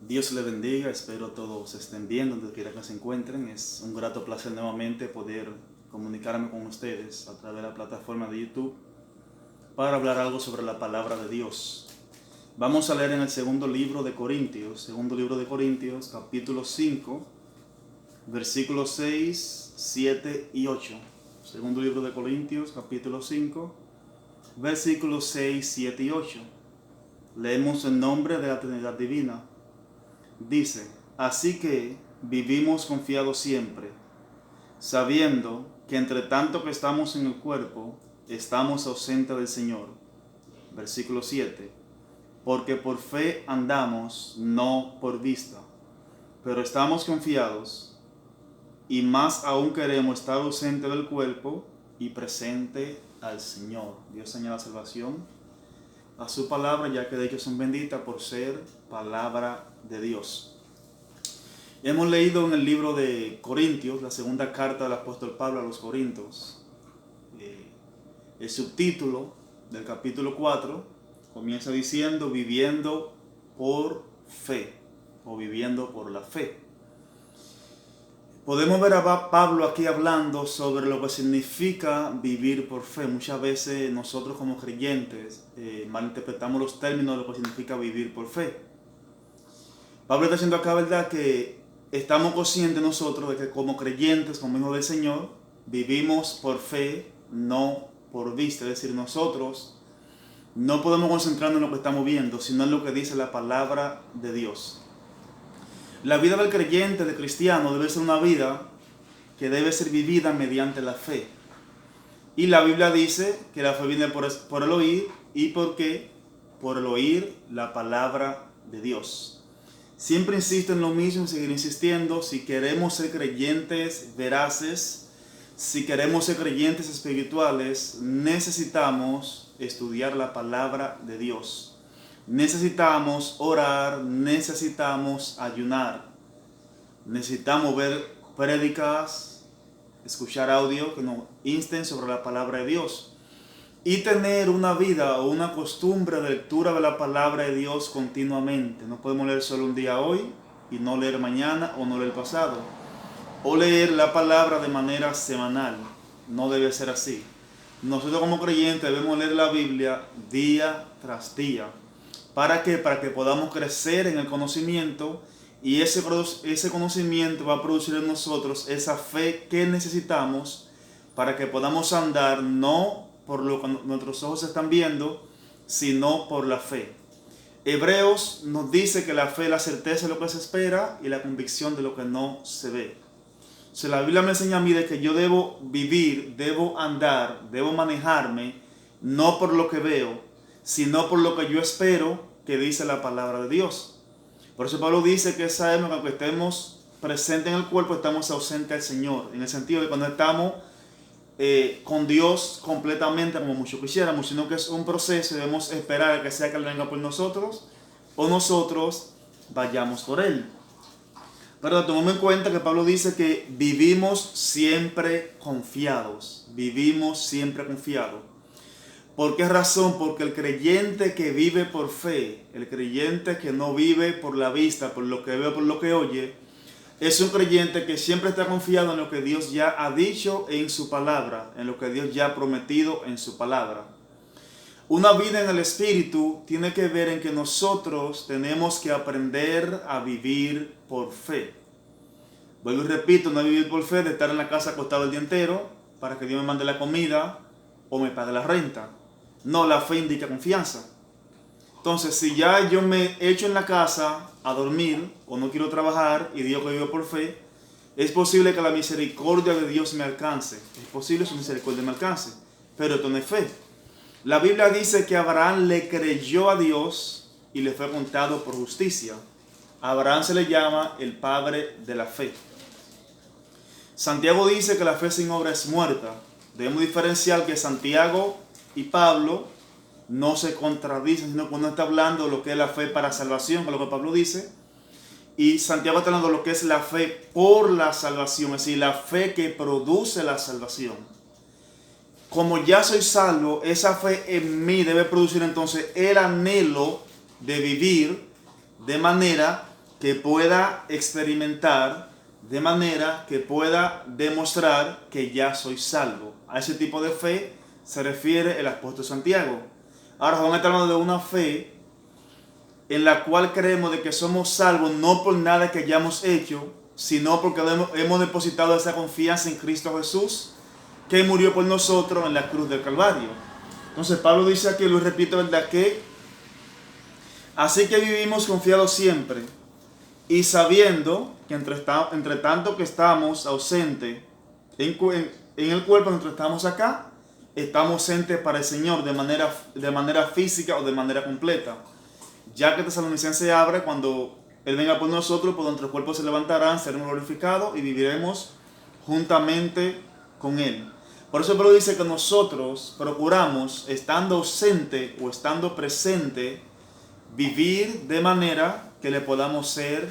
Dios le bendiga, espero todos estén bien donde quiera que se encuentren. Es un grato placer nuevamente poder comunicarme con ustedes a través de la plataforma de YouTube para hablar algo sobre la palabra de Dios. Vamos a leer en el segundo libro de Corintios, capítulo 5, versículos 6, 7 y 8. Segundo libro de Corintios, capítulo 5, versículos 6, 7 y 8. Leemos en nombre de la Trinidad Divina. Dice: así que vivimos confiados siempre, sabiendo que entre tanto que estamos en el cuerpo, estamos ausentes del Señor. Versículo 7. Porque por fe andamos, no por vista. Pero estamos confiados, y más aún queremos estar ausente del cuerpo y presente al Señor. Dios señala salvación a su palabra, ya que de hecho son benditas por ser palabra de Dios. Hemos leído en el libro de Corintios, la segunda carta del apóstol Pablo a los Corintios. El subtítulo del capítulo 4 comienza diciendo: viviendo por fe, o viviendo por la fe. Podemos ver a Pablo aquí hablando sobre lo que significa vivir por fe. Muchas veces nosotros como creyentes malinterpretamos los términos de lo que significa vivir por fe. Pablo está diciendo acá, ¿verdad?, que estamos conscientes nosotros de que como creyentes, como hijos del Señor, vivimos por fe, no por vista. Es decir, nosotros no podemos concentrarnos en lo que estamos viendo, sino en lo que dice la palabra de Dios. La vida del creyente, del cristiano, debe ser una vida que debe ser vivida mediante la fe. Y la Biblia dice que la fe viene por el oír. ¿Y por qué? Por el oír la palabra de Dios. Siempre insisto en lo mismo y seguir insistiendo. Si queremos ser creyentes veraces, si queremos ser creyentes espirituales, necesitamos estudiar la palabra de Dios. Necesitamos orar, necesitamos ayunar, necesitamos ver prédicas, escuchar audio que nos insten sobre la palabra de Dios y tener una vida o una costumbre de lectura de la palabra de Dios continuamente. No podemos leer solo un día hoy y no leer mañana o no leer pasado, o leer la palabra de manera semanal. No debe ser así. Nosotros como creyentes debemos leer la Biblia día tras día. ¿Para qué? Para que podamos crecer en el conocimiento, y ese conocimiento va a producir en nosotros esa fe que necesitamos para que podamos andar no por lo que nuestros ojos están viendo, sino por la fe. Hebreos nos dice que la fe es la certeza de lo que se espera y la convicción de lo que no se ve. Si la Biblia me enseña a mí de que yo debo vivir, debo andar, debo manejarme, no por lo que veo, sino por lo que yo espero que dice la palabra de Dios. Por eso Pablo dice que sabemos que aunque estemos presentes en el cuerpo, estamos ausentes al Señor, en el sentido de que no estamos con Dios completamente como muchos quisiéramos, sino que es un proceso y debemos esperar a que sea que Él venga por nosotros o nosotros vayamos por Él. Pero tomemos en cuenta que Pablo dice que vivimos siempre confiados. Vivimos siempre confiados. ¿Por qué razón? Porque el creyente que vive por fe, el creyente que no vive por la vista, por lo que ve, por lo que oye, es un creyente que siempre está confiado en lo que Dios ya ha dicho en su palabra, en lo que Dios ya ha prometido en su palabra. Una vida en el Espíritu tiene que ver en que nosotros tenemos que aprender a vivir por fe. Vuelvo y repito, no vivir por fe de estar en la casa acostado el día entero para que Dios me mande la comida o me pague la renta. No, la fe indica confianza. Entonces, si ya yo me echo en la casa a dormir o no quiero trabajar y digo que vivo por fe, es posible que la misericordia de Dios me alcance. Es posible que su misericordia me alcance, pero esto no es fe. La Biblia dice que Abraham le creyó a Dios y le fue contado por justicia. A Abraham se le llama el padre de la fe. Santiago dice que la fe sin obra es muerta. Debemos diferenciar que Santiago y Pablo no se contradicen, sino que uno está hablando de lo que es la fe para salvación, con lo que Pablo dice, y Santiago está hablando de lo que es la fe por la salvación, es decir, la fe que produce la salvación. Como ya soy salvo, esa fe en mí debe producir entonces el anhelo de vivir de manera que pueda experimentar, de manera que pueda demostrar que ya soy salvo. A ese tipo de fe se refiere el apóstol Santiago. Ahora Juan está hablando de una fe en la cual creemos de que somos salvos no por nada que hayamos hecho, sino porque hemos depositado esa confianza en Cristo Jesús, que murió por nosotros en la cruz del Calvario. Entonces Pablo dice aquí, lo repito, ¿verdad? Que así que vivimos confiados siempre, y sabiendo que entre tanto que estamos ausentes en el cuerpo, mientras estamos acá, estamos ausentes para el Señor de manera física o de manera completa. Ya que Tesalonicenses abre, cuando Él venga por nosotros, por nuestros cuerpos se levantarán, seremos glorificados y viviremos juntamente con Él. Por eso Pablo dice que nosotros procuramos, estando ausente o estando presente, vivir de manera que le podamos ser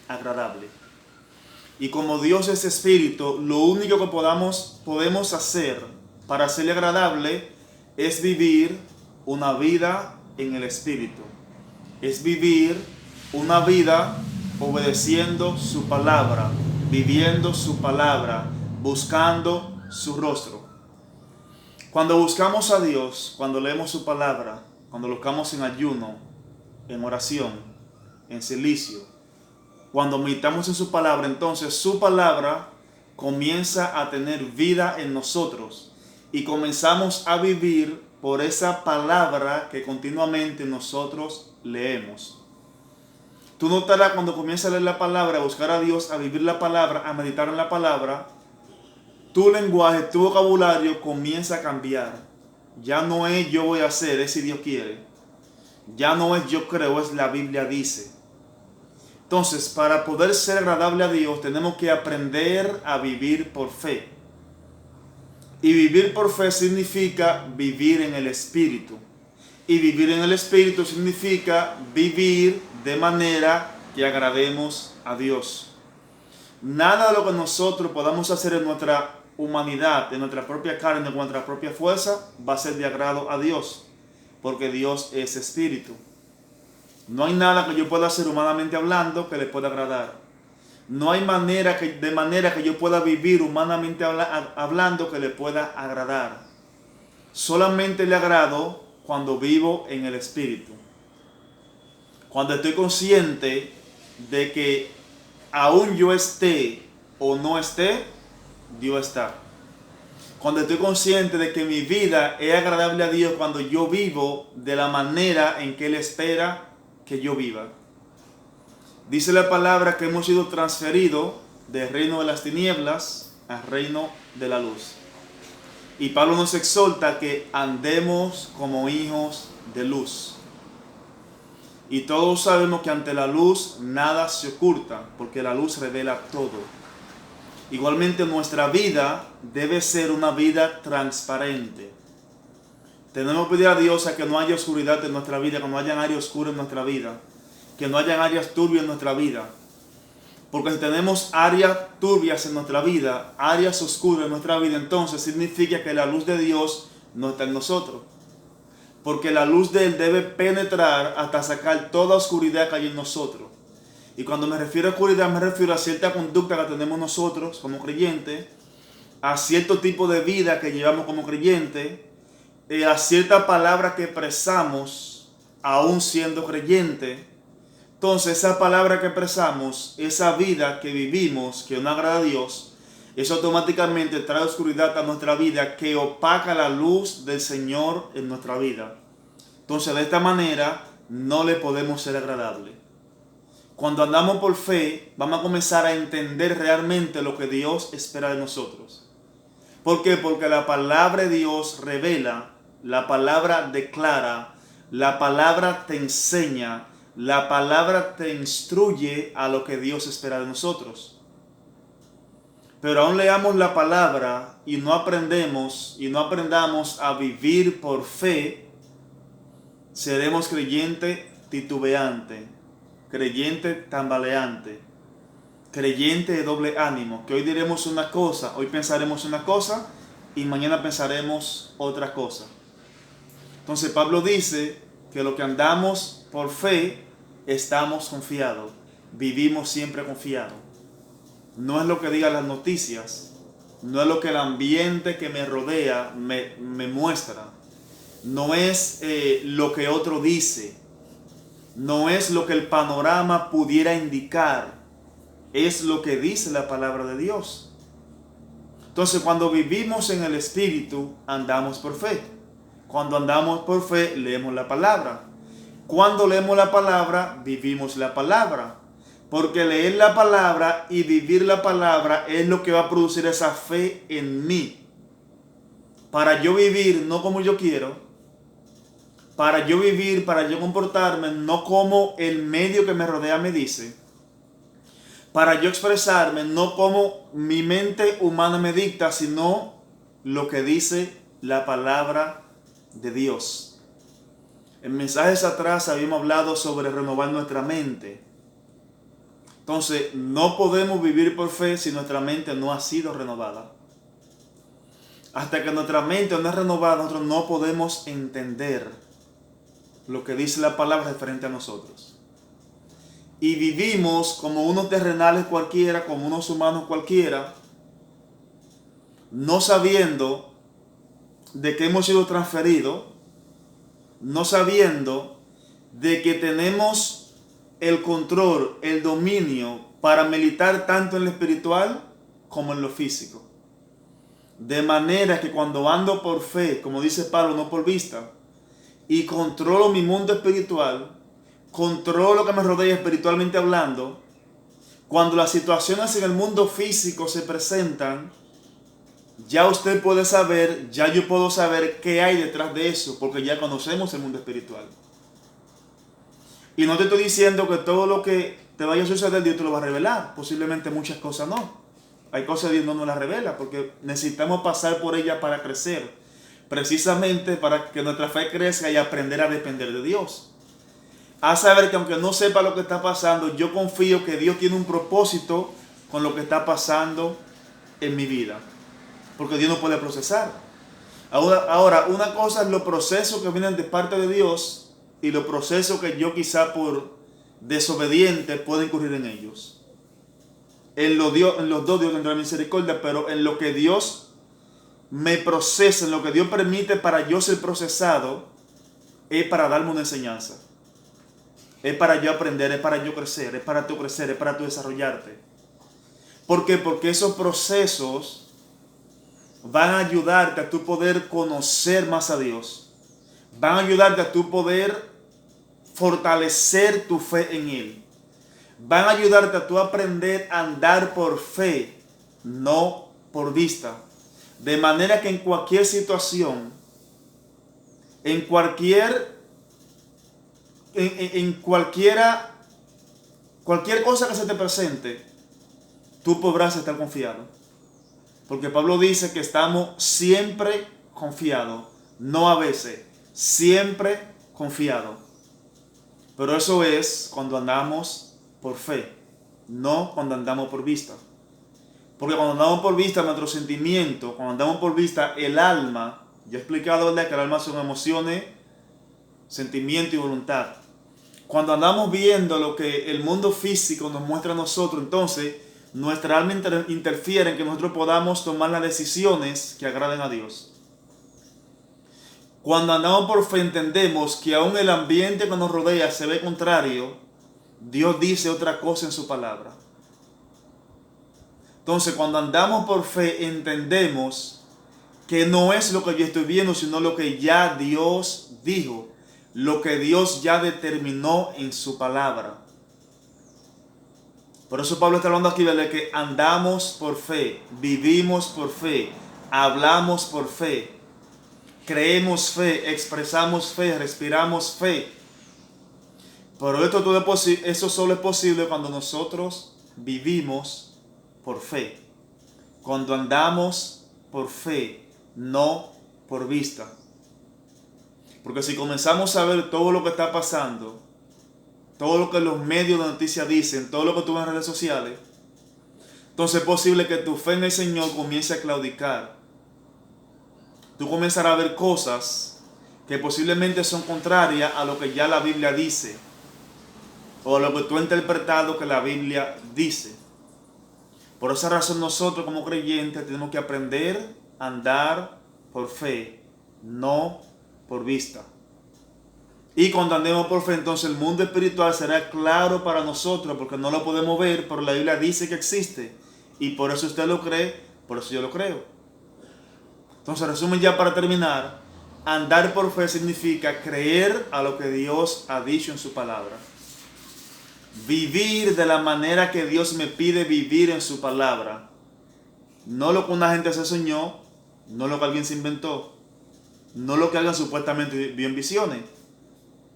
agradable. Y como Dios es espíritu, lo único que podemos hacer para serle agradable es vivir una vida en el espíritu. Es vivir una vida obedeciendo su palabra, viviendo su palabra, buscando su rostro. Cuando buscamos a Dios, cuando leemos su palabra, cuando lo buscamos en ayuno, en oración, en silicio, cuando meditamos en su palabra, entonces su palabra comienza a tener vida en nosotros y comenzamos a vivir por esa palabra que continuamente nosotros leemos. Tú notarás cuando comienzas a leer la palabra, a buscar a Dios, a vivir la palabra, a meditar en la palabra, tu lenguaje, tu vocabulario comienza a cambiar. Ya no es yo voy a hacer, es si Dios quiere. Ya no es yo creo, es la Biblia dice. Entonces, para poder ser agradable a Dios, tenemos que aprender a vivir por fe. Y vivir por fe significa vivir en el Espíritu. Y vivir en el Espíritu significa vivir de manera que agrademos a Dios. Nada de lo que nosotros podamos hacer en nuestra humanidad, en nuestra propia carne, en nuestra propia fuerza, va a ser de agrado a Dios. Porque Dios es Espíritu. No hay nada que yo pueda hacer humanamente hablando que le pueda agradar. No hay de manera que yo pueda vivir humanamente hablando que le pueda agradar. Solamente le agrado cuando vivo en el Espíritu. Cuando estoy consciente de que aún yo esté o no esté, Dios está. Cuando estoy consciente de que mi vida es agradable a Dios cuando yo vivo de la manera en que Él espera que yo viva. Dice la palabra que hemos sido transferidos del reino de las tinieblas al reino de la luz. Y Pablo nos exhorta que andemos como hijos de luz. Y todos sabemos que ante la luz nada se oculta, porque la luz revela todo. Igualmente nuestra vida debe ser una vida transparente. Tenemos que pedir a Dios a que no haya oscuridad en nuestra vida, que no haya áreas oscuras en nuestra vida, que no haya áreas turbias en nuestra vida. Porque si tenemos áreas turbias en nuestra vida, áreas oscuras en nuestra vida, entonces significa que la luz de Dios no está en nosotros. Porque la luz de Él debe penetrar hasta sacar toda oscuridad que hay en nosotros. Y cuando me refiero a oscuridad, me refiero a cierta conducta que tenemos nosotros como creyentes, a cierto tipo de vida que llevamos como creyentes, a cierta palabra que expresamos aún siendo creyentes. Entonces esa palabra que expresamos, esa vida que vivimos, que no agrada a Dios, eso automáticamente trae oscuridad a nuestra vida que opaca la luz del Señor en nuestra vida. Entonces de esta manera no le podemos ser agradables. Cuando andamos por fe, vamos a comenzar a entender realmente lo que Dios espera de nosotros. ¿Por qué? Porque la palabra de Dios revela, la palabra declara, la palabra te enseña, la palabra te instruye a lo que Dios espera de nosotros. Pero aún leamos la palabra y no aprendamos a vivir por fe, seremos creyentes titubeantes, creyente tambaleante, creyente de doble ánimo, que hoy diremos una cosa, hoy pensaremos una cosa y mañana pensaremos otra cosa. Entonces Pablo dice que lo que andamos por fe estamos confiados. vivimos siempre confiados. No es lo que digan las noticias, no es lo que el ambiente que me rodea me muestra, no es lo que otro dice, no es lo que el panorama pudiera indicar, es lo que dice la palabra de Dios. Entonces, cuando vivimos en el Espíritu, andamos por fe. Cuando andamos por fe, leemos la palabra. Cuando leemos la palabra, vivimos la palabra. Porque leer la palabra y vivir la palabra es lo que va a producir esa fe en mí. Para yo vivir no como yo quiero, para yo vivir, para yo comportarme no como el medio que me rodea me dice, para yo expresarme no como mi mente humana me dicta, sino lo que dice la palabra de Dios. En mensajes atrás habíamos hablado sobre renovar nuestra mente. Entonces, no podemos vivir por fe si nuestra mente no ha sido renovada. Hasta que nuestra mente no es renovada, nosotros no podemos entender lo que dice la palabra referente a nosotros. Y vivimos como unos terrenales cualquiera, como unos humanos cualquiera, no sabiendo de que hemos sido transferidos, no sabiendo de que tenemos el control, el dominio para militar tanto en lo espiritual como en lo físico. De manera que cuando ando por fe, como dice Pablo, no por vista, y controlo mi mundo espiritual, controlo lo que me rodea espiritualmente hablando, cuando las situaciones en el mundo físico se presentan, ya usted puede saber, ya yo puedo saber qué hay detrás de eso, porque ya conocemos el mundo espiritual. Y no te estoy diciendo que todo lo que te vaya a suceder Dios te lo va a revelar. Posiblemente muchas cosas no. Hay cosas que Dios no nos las revela porque necesitamos pasar por ellas para crecer. Precisamente para que nuestra fe crezca y aprender a depender de Dios. A saber que aunque no sepa lo que está pasando, yo confío que Dios tiene un propósito con lo que está pasando en mi vida. Porque Dios no puede procesar. Ahora, una cosa es los procesos que vienen de parte de Dios y los procesos que yo quizá por desobediente puedo incurrir en ellos. En los dos Dios tendrá misericordia, pero en lo que Dios me procesa, en lo que Dios permite para yo ser procesado, es para darme una enseñanza. Es para yo aprender, es para yo crecer, es para tú crecer, es para tú desarrollarte. ¿Por qué? Porque esos procesos van a ayudarte a tu poder conocer más a Dios. Van a ayudarte a tu poder fortalecer tu fe en Él. Van a ayudarte a tu aprender a andar por fe, no por vista. De manera que en cualquier situación, cualquier cosa que se te presente, tú podrás estar confiado. Porque Pablo dice que estamos siempre confiados, no a veces, siempre confiados. Pero eso es cuando andamos por fe, no cuando andamos por vista. Porque cuando andamos por vista, nuestro sentimiento, cuando andamos por vista, el alma, yo he explicado, ¿verdad?, que el alma son emociones, sentimiento y voluntad. Cuando andamos viendo lo que el mundo físico nos muestra a nosotros, entonces nuestra alma interfiere en que nosotros podamos tomar las decisiones que agraden a Dios. Cuando andamos por fe entendemos que aún el ambiente que nos rodea se ve contrario, Dios dice otra cosa en su palabra. Entonces cuando andamos por fe entendemos que no es lo que yo estoy viendo, sino lo que ya Dios dijo, lo que Dios ya determinó en su palabra. Por eso Pablo está hablando aquí de que andamos por fe, vivimos por fe, hablamos por fe. Creemos fe, expresamos fe, respiramos fe. Pero eso solo es posible cuando nosotros vivimos por fe. Cuando andamos por fe, no por vista. Porque si comenzamos a ver todo lo que está pasando, todo lo que los medios de noticias dicen, todo lo que tú ves en redes sociales, entonces es posible que tu fe en el Señor comience a claudicar. Tú comenzarás a ver cosas que posiblemente son contrarias a lo que ya la Biblia dice. o lo que tú has interpretado que la Biblia dice. Por esa razón nosotros como creyentes tenemos que aprender a andar por fe, no por vista. Y cuando andemos por fe, entonces el mundo espiritual será claro para nosotros, porque no lo podemos ver, pero la Biblia dice que existe. Y por eso usted lo cree, por eso yo lo creo. Entonces, resumen ya para terminar, andar por fe significa creer a lo que Dios ha dicho en su palabra. Vivir de la manera que Dios me pide vivir en su palabra. No lo que una gente se soñó, no lo que alguien se inventó, no lo que alguien supuestamente vio en visiones,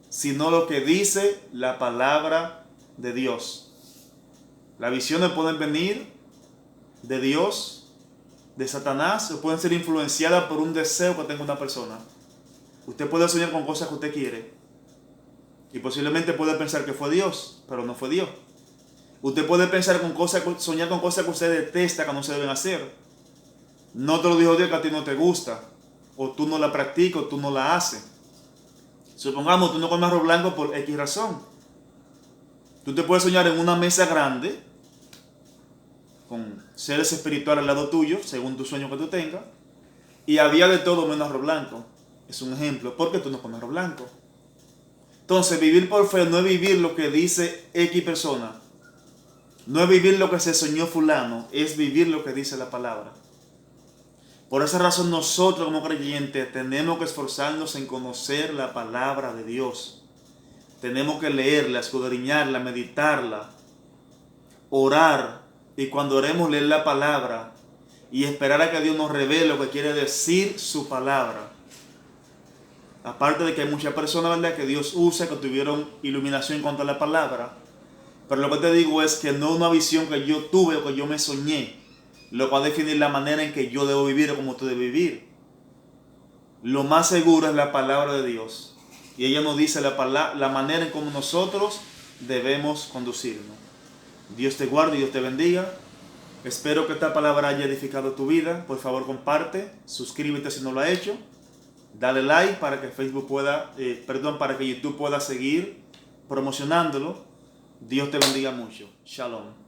sino lo que dice la palabra de Dios. Las visiones pueden venir de Dios, de Satanás, o pueden ser influenciadas por un deseo que tenga una persona. Usted puede soñar con cosas que usted quiere y posiblemente puede pensar que fue Dios, pero no fue Dios. Usted puede pensar con cosas, soñar con cosas que usted detesta, que no se deben hacer. No te lo dijo Dios, que a ti no te gusta, o tú no la practicas, o tú no la haces. Supongamos, tú no comes arroz blanco por X razón. Tú te puedes soñar en una mesa grande, con seres espirituales al lado tuyo, según tu sueño que tú tengas, y había de todo menos arroz blanco. Es un ejemplo, porque tú no comes arroz blanco. Entonces, vivir por fe no es vivir lo que dice X persona. No es vivir lo que se soñó fulano, es vivir lo que dice la palabra. Por esa razón nosotros como creyentes tenemos que esforzarnos en conocer la palabra de Dios. Tenemos que leerla, escudriñarla, meditarla, orar, y cuando oremos leer la palabra y esperar a que Dios nos revele lo que quiere decir su palabra. Aparte de que hay muchas personas, ¿verdad?, que Dios usa, que tuvieron iluminación en cuanto a la palabra. Pero lo que te digo es que no una visión que yo tuve o que yo me soñé, lo va a definir la manera en que yo debo vivir o como tú debes vivir. Lo más seguro es la palabra de Dios. Y ella nos dice la manera en cómo nosotros debemos conducirnos. Dios te guarde y Dios te bendiga. Espero que esta palabra haya edificado tu vida. Por favor, comparte, suscríbete si no lo has hecho. Dale like para que para que YouTube pueda seguir promocionándolo. Dios te bendiga mucho. Shalom.